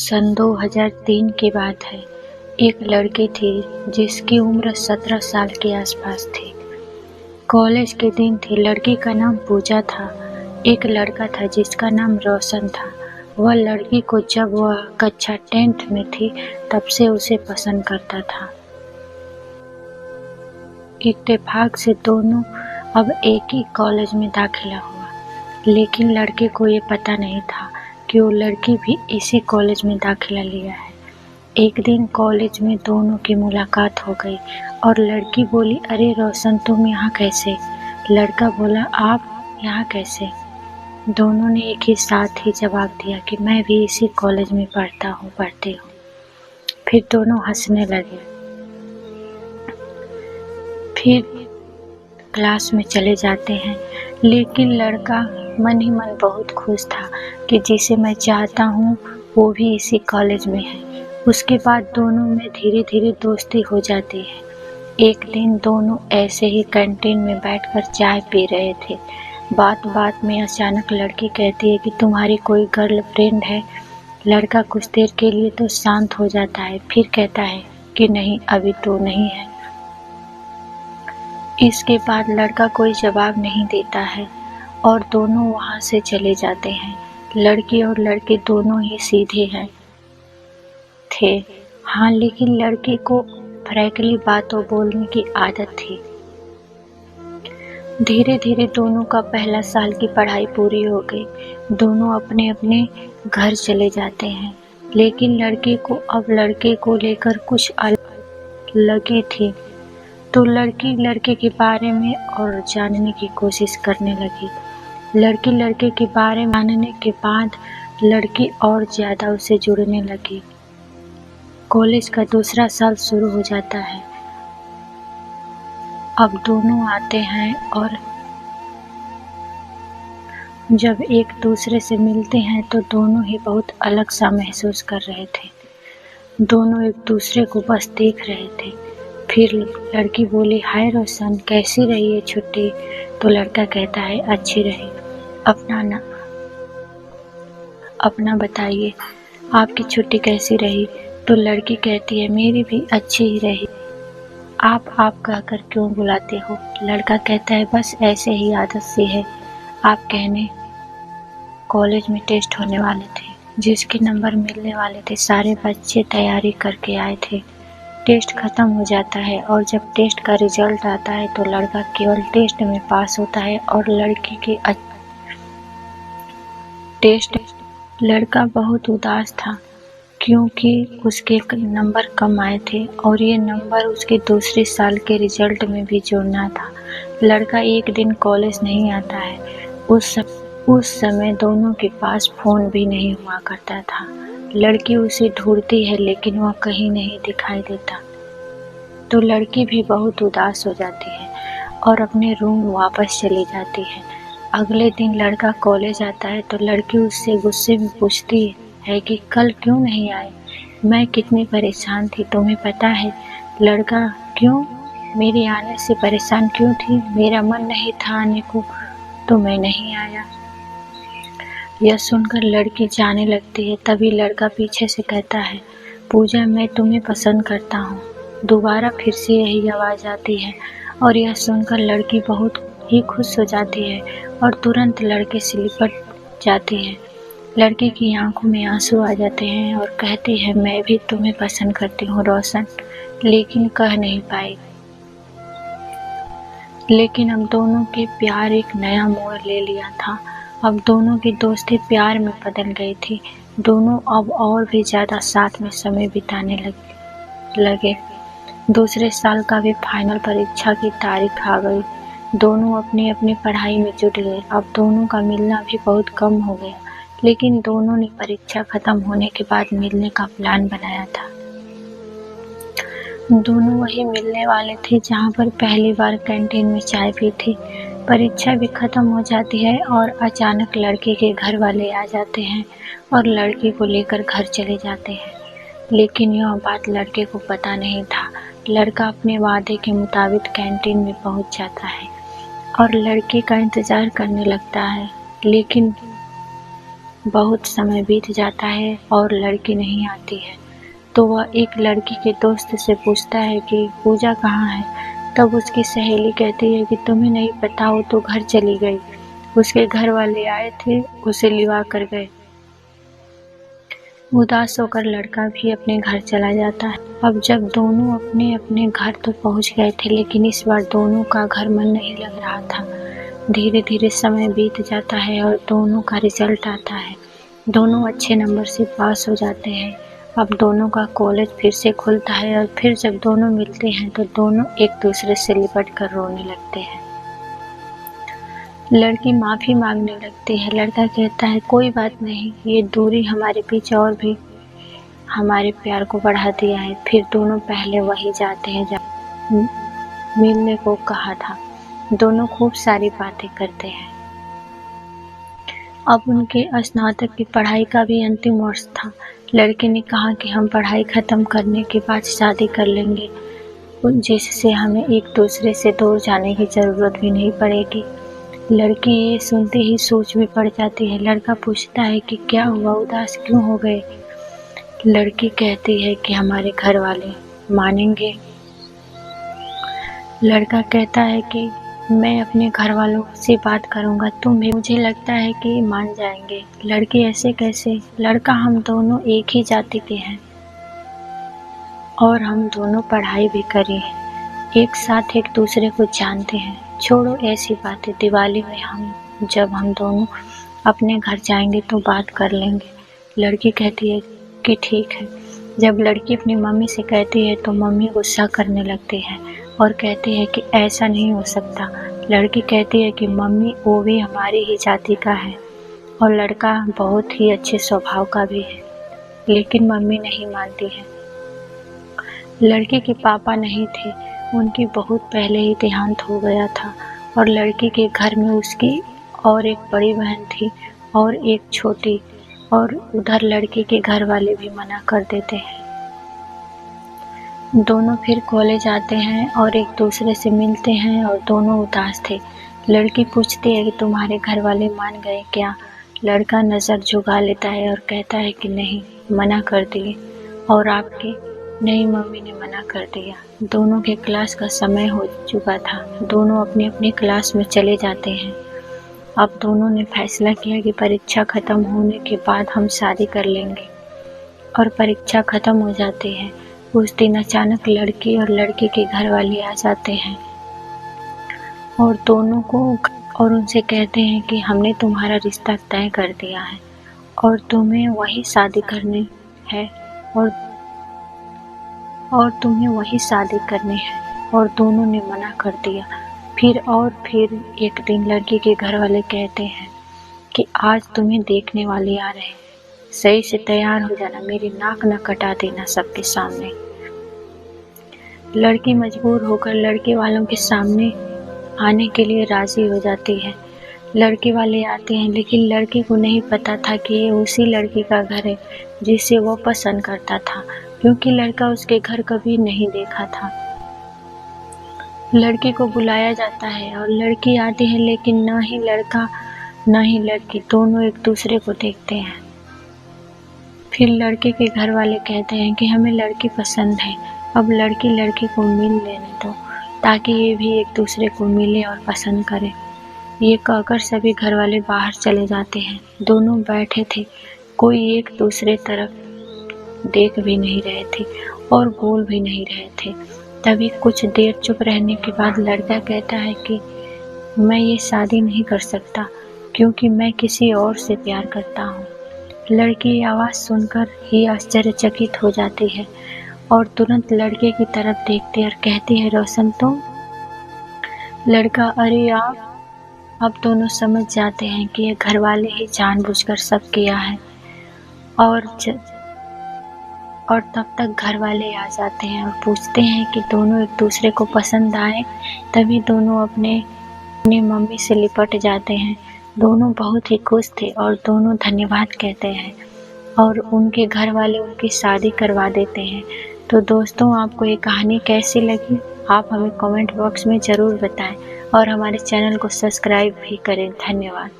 सन 2003 की बात है। एक लड़की थी जिसकी उम्र 17 साल के आसपास थी। कॉलेज के दिन थे। लड़की का नाम पूजा था। एक लड़का था जिसका नाम रोशन था। वह लड़की को जब वह कक्षा 10th में थी तब से उसे पसंद करता था। इत्तेफाक से दोनों अब एक ही कॉलेज में दाखिला हुआ, लेकिन लड़के को ये पता नहीं था कि वो लड़की भी इसी कॉलेज में दाखिला लिया है। एक दिन कॉलेज में दोनों की मुलाकात हो गई और लड़की बोली, अरे रोशन, तुम यहाँ कैसे? लड़का बोला, आप यहाँ कैसे? दोनों ने एक ही साथ ही जवाब दिया कि मैं भी इसी कॉलेज में पढ़ती हूँ। फिर दोनों हंसने लगे। फिर क्लास में चले जाते हैं, लेकिन लड़का मन ही मन बहुत खुश था कि जिसे मैं चाहता हूँ वो भी इसी कॉलेज में है। उसके बाद दोनों में धीरे धीरे दोस्ती हो जाती है। एक दिन दोनों ऐसे ही कैंटीन में बैठकर चाय पी रहे थे। बात बात में अचानक लड़की कहती है कि तुम्हारी कोई गर्लफ्रेंड है? लड़का कुछ देर के लिए तो शांत हो जाता है, फिर कहता है कि नहीं, अभी तो नहीं है। इसके बाद लड़का कोई जवाब नहीं देता है और दोनों वहाँ से चले जाते हैं। लड़की और लड़के दोनों ही सीधे थे। हाँ, लेकिन लड़के को फ्रैंकली बातों बोलने की आदत थी। धीरे धीरे दोनों का पहला साल की पढ़ाई पूरी हो गई। दोनों अपने अपने घर चले जाते हैं, लेकिन लड़के को अब लड़के को लेकर कुछ अलग लगे थी, तो लड़की लड़के के बारे में और जानने की कोशिश करने लगी। लड़की लड़के के बारे में जानने के बाद लड़की और ज़्यादा उसे जुड़ने लगी। कॉलेज का दूसरा साल शुरू हो जाता है। अब दोनों आते हैं और जब एक दूसरे से मिलते हैं तो दोनों ही बहुत अलग सा महसूस कर रहे थे। दोनों एक दूसरे को बस देख रहे थे। फिर लड़की बोली, हाय रोशन, कैसी रही है छुट्टी? तो लड़का कहता है, अच्छी रही। अपना बताइए, आपकी छुट्टी कैसी रही? तो लड़की कहती है, मेरी भी अच्छी ही रही। आप कहकर क्यों बुलाते हो? लड़का कहता है, बस ऐसे ही आदत सी है। आप कहने कॉलेज में टेस्ट होने वाले थे, जिसके नंबर मिलने वाले थे सारे बच्चे तैयारी करके आए थे। टेस्ट खत्म हो जाता है और जब टेस्ट का रिजल्ट आता है तो लड़का केवल टेस्ट में पास होता है और लड़की की टेस्ट। लड़का बहुत उदास था क्योंकि उसके नंबर कम आए थे और ये नंबर उसके दूसरे साल के रिजल्ट में भी जोड़ना था। लड़का एक दिन कॉलेज नहीं आता है। उस समय दोनों के पास फ़ोन भी नहीं हुआ करता था। लड़की उसे ढूंढती है लेकिन वह कहीं नहीं दिखाई देता, तो लड़की भी बहुत उदास हो जाती है और अपने रूम वापस चली जाती है। अगले दिन लड़का कॉलेज आता है तो लड़की उससे गुस्से में पूछती है कि कल क्यों नहीं आए? मैं कितनी परेशान थी, तुम्हें पता है? लड़का, क्यों? मेरे आने से परेशान क्यों थी? मेरा मन नहीं था आने को, तो मैं नहीं आया। यह सुनकर लड़की जाने लगती है। तभी लड़का पीछे से कहता है, पूजा, मैं तुम्हें पसंद करता हूँ। दोबारा फिर से यही आवाज़ आती है और यह सुनकर लड़की बहुत ही खुश हो जाती है और तुरंत लड़के से लिपट जाती है। लड़के की आंखों में आंसू आ जाते हैं और कहती है, मैं भी तुम्हें पसंद करती हूँ रोशन, लेकिन कह नहीं पाई। लेकिन अब दोनों के प्यार एक नया मोड़ ले लिया था। अब दोनों की दोस्ती प्यार में बदल गई थी। दोनों अब और भी ज़्यादा साथ में समय बिताने लगे। दूसरे साल का भी फाइनल परीक्षा की तारीख आ गई। दोनों अपनी अपनी पढ़ाई में जुट गए। अब दोनों का मिलना भी बहुत कम हो गया, लेकिन दोनों ने परीक्षा खत्म होने के बाद मिलने का प्लान बनाया था। दोनों वही मिलने वाले थे जहाँ पर पहली बार कैंटीन में चाय पी थी। परीक्षा भी खत्म हो जाती है और अचानक लड़के के घर वाले आ जाते हैं और लड़की को लेकर घर चले जाते हैं, लेकिन यह बात लड़के को पता नहीं था। लड़का अपने वादे के मुताबिक कैंटीन में पहुंच जाता है और लड़की का इंतज़ार करने लगता है, लेकिन बहुत समय बीत जाता है और लड़की नहीं आती है, तो वह एक लड़की के दोस्त से पूछता है कि पूजा कहाँ है। तब उसकी सहेली कहती है कि तुम्हें नहीं पता, वो तो घर चली गई, उसके घर वाले आए थे, उसे लिवा कर गए। उदास होकर लड़का भी अपने घर चला जाता है। अब जब दोनों अपने अपने घर तो पहुंच गए थे, लेकिन इस बार दोनों का घर मन नहीं लग रहा था। धीरे धीरे समय बीत जाता है और दोनों का रिजल्ट आता है। दोनों अच्छे नंबर से पास हो जाते हैं। अब दोनों का कॉलेज फिर से खुलता है और फिर जब दोनों मिलते हैं तो दोनों एक दूसरे से लिपट कर रोने लगते हैं। लड़की माफ़ी मांगने लगती है। लड़का कहता है कोई बात नहीं, ये दूरी हमारे बीच और भी हमारे प्यार को बढ़ा दिया है। फिर दोनों पहले वही जाते हैं जहाँ मिलने को कहा था। दोनों खूब सारी बातें करते हैं। अब उनके स्नातक की पढ़ाई का भी अंतिम वर्ष था। लड़के ने कहा कि हम पढ़ाई खत्म करने के बाद शादी कर लेंगे, जिससे हमें एक दूसरे से दूर जाने की ज़रूरत भी नहीं पड़ेगी। लड़की ये सुनते ही सोच में पड़ जाती है। लड़का पूछता है कि क्या हुआ, उदास क्यों हो गए। लड़की कहती है कि हमारे घर वाले मानेंगे। लड़का कहता है कि मैं अपने घर वालों से बात करूंगा, तुम भी, मुझे लगता है कि मान जाएंगे। लड़की ऐसे कैसे। लड़का हम दोनों एक ही जाति के हैं और हम दोनों पढ़ाई भी करी है, एक साथ एक दूसरे को जानते हैं। छोड़ो ऐसी बातें, दिवाली में जब हम दोनों अपने घर जाएंगे तो बात कर लेंगे। लड़की कहती है कि ठीक है। जब लड़की अपनी मम्मी से कहती है तो मम्मी गुस्सा करने लगती है और कहती है कि ऐसा नहीं हो सकता। लड़की कहती है कि मम्मी वो भी हमारी ही जाति का है और लड़का बहुत ही अच्छे स्वभाव का भी है, लेकिन मम्मी नहीं मानती है। लड़के के पापा नहीं थे, उनकी बहुत पहले ही देहांत हो गया था और लड़की के घर में उसकी और एक बड़ी बहन थी और एक छोटी, और उधर लड़के के घर वाले भी मना कर देते हैं। दोनों फिर कॉलेज आते हैं और एक दूसरे से मिलते हैं और दोनों उदास थे। लड़की पूछती है कि तुम्हारे घर वाले मान गए क्या। लड़का नज़र झुका लेता है और कहता है कि नहीं, मना कर दिए। और आपके? नहीं, मम्मी ने मना कर दिया। दोनों के क्लास का समय हो चुका था। दोनों अपनी अपनी क्लास में चले जाते हैं। अब दोनों ने फैसला किया कि परीक्षा ख़त्म होने के बाद हम शादी कर लेंगे। और परीक्षा ख़त्म हो जाती है। उस दिन अचानक लड़की और लड़के के घर वाले आ जाते हैं और दोनों को और उनसे कहते हैं कि हमने तुम्हारा रिश्ता तय कर दिया है और तुम्हें वही शादी करनी है और तुम्हें वही शादी करनी है। और दोनों ने मना कर दिया। फिर एक दिन लड़की के घर वाले कहते हैं कि आज तुम्हें देखने वाले आ रहे हैं, सही से तैयार हो जाना, मेरी नाक न कटा देना सबके सामने। लड़की मजबूर होकर लड़के वालों के सामने आने के लिए राजी हो जाती है। लड़के वाले आते हैं, लेकिन लड़की को नहीं पता था कि ये उसी लड़की का घर है जिसे वो पसंद करता था, क्योंकि लड़का उसके घर कभी नहीं देखा था। लड़की को बुलाया जाता है और लड़की आती है, लेकिन न ही लड़का न ही लड़की दोनों एक दूसरे को देखते हैं। फिर लड़के के घर वाले कहते हैं कि हमें लड़की पसंद है, अब लड़की लड़के को मिल लेने दो ताकि ये भी एक दूसरे को मिले और पसंद करें। ये कहकर सभी घर वाले बाहर चले जाते हैं। दोनों बैठे थे, कोई एक दूसरे तरफ देख भी नहीं रहे थे और बोल भी नहीं रहे थे। तभी कुछ देर चुप रहने के बाद लड़का कहता है कि मैं ये शादी नहीं कर सकता क्योंकि मैं किसी और से प्यार करता हूँ। लड़की आवाज़ सुनकर ही आश्चर्यचकित हो जाती है और तुरंत लड़के की तरफ देखती है और कहती है, रोशन तुम? लड़का, अरे आप? अब दोनों समझ जाते हैं कि ये घर वाले ही जानबूझकर सब किया है और तब तक घर वाले आ जाते हैं और पूछते हैं कि दोनों एक दूसरे को पसंद आए। तभी दोनों अपने मम्मी से लिपट जाते हैं। दोनों बहुत ही खुश थे और दोनों धन्यवाद कहते हैं और उनके घर वाले उनकी शादी करवा देते हैं। तो दोस्तों, आपको ये कहानी कैसी लगी आप हमें कमेंट बॉक्स में ज़रूर बताएं और हमारे चैनल को सब्सक्राइब भी करें। धन्यवाद।